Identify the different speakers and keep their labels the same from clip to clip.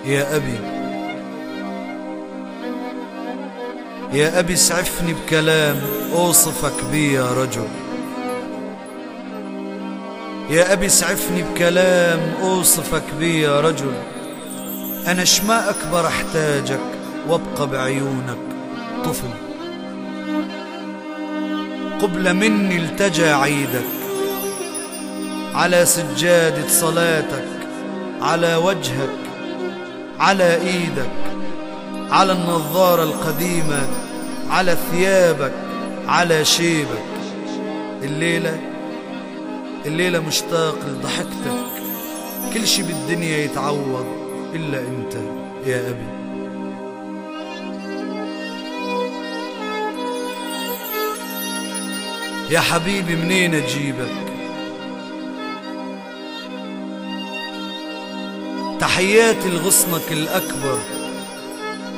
Speaker 1: يا أبي، يا أبي اسعفني بكلام أوصفك بيه يا رجل. يا أبي اسعفني بكلام أوصفك بيه يا رجل. أنا شما أكبر أحتاجك وابقى بعيونك طفل. قبل مني التجى عيدك على سجادة صلاتك، على وجهك، على ايدك، على النظارة القديمة، على ثيابك، على شيبك. الليلة مشتاق لضحكتك. كل شي بالدنيا يتعوض إلا أنت يا أبي. يا حبيبي منين أجيبك؟ تحياتي لغصنك الأكبر،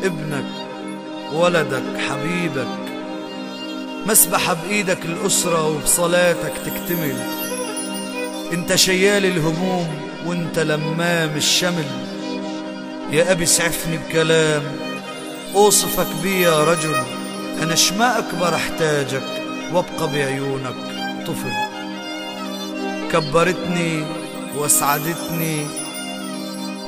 Speaker 1: ابنك، ولدك، حبيبك. مسبحة بإيدك الأسرة وبصلاتك تكتمل. انت شيال الهموم وانت لمام الشمل. يا أبي اسعفني بكلام أوصفك بيه يا رجل. أنا شما أكبر أحتاجك وابقى بعيونك طفل. كبرتني وأسعدتني،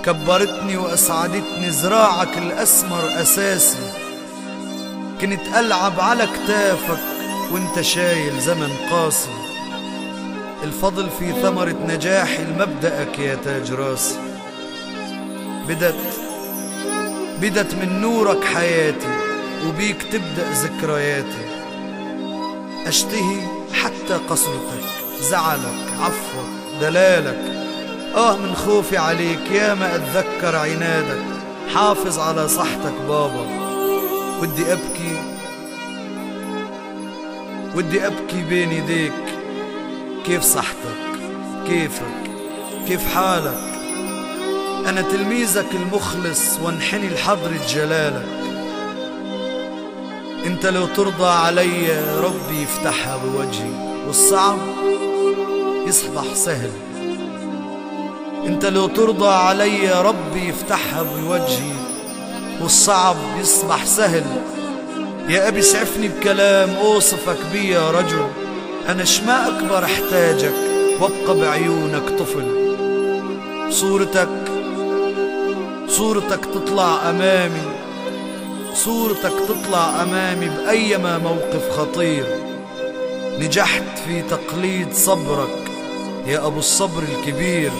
Speaker 1: كبرتني وأسعدتني زراعك الأسمر أساسي. كنت ألعب على كتافك وانت شايل زمن قاسي. الفضل في ثمرة نجاحي لمبدأك يا تاج راسي. بدت من نورك حياتي وبيك تبدأ ذكرياتي. أشتهي حتى قسوتك، زعلك، عفوك، دلالك. من خوفي عليك يا ما أتذكر عنادك. حافظ على صحتك بابا. ودي أبكي بين يديك. كيف صحتك؟ كيفك؟ كيف حالك؟ أنا تلميذك المخلص وانحني لحضرة جلالك. انت لو ترضى علي ربي يفتحها بوجهي والصعب يصبح سهل. انت لو ترضى علي ربي يفتحها بوجهي والصعب يصبح سهل. يا أبي اسعفني بكلام أوصفك بيه يا رجل. أنا شما أكبر أحتاجك وابقى بعيونك طفل. صورتك تطلع أمامي، صورتك تطلع أمامي بأيما موقف خطير. نجحت في تقليد صبرك يا أبو الصبر الكبير.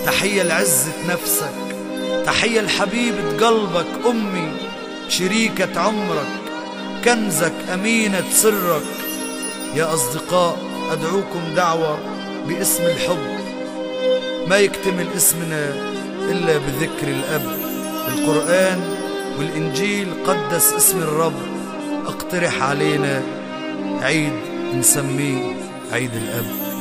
Speaker 1: تحية لعزة نفسك، تحية لحبيبة قلبك أمي، شريكة عمرك، كنزك، أمينة سرك. يا أصدقاء أدعوكم دعوة باسم الحب. ما يكتمل اسمنا إلا بذكر الأب. القرآن والإنجيل قدس اسم الرب. اقترح علينا عيد نسميه عيد الأب.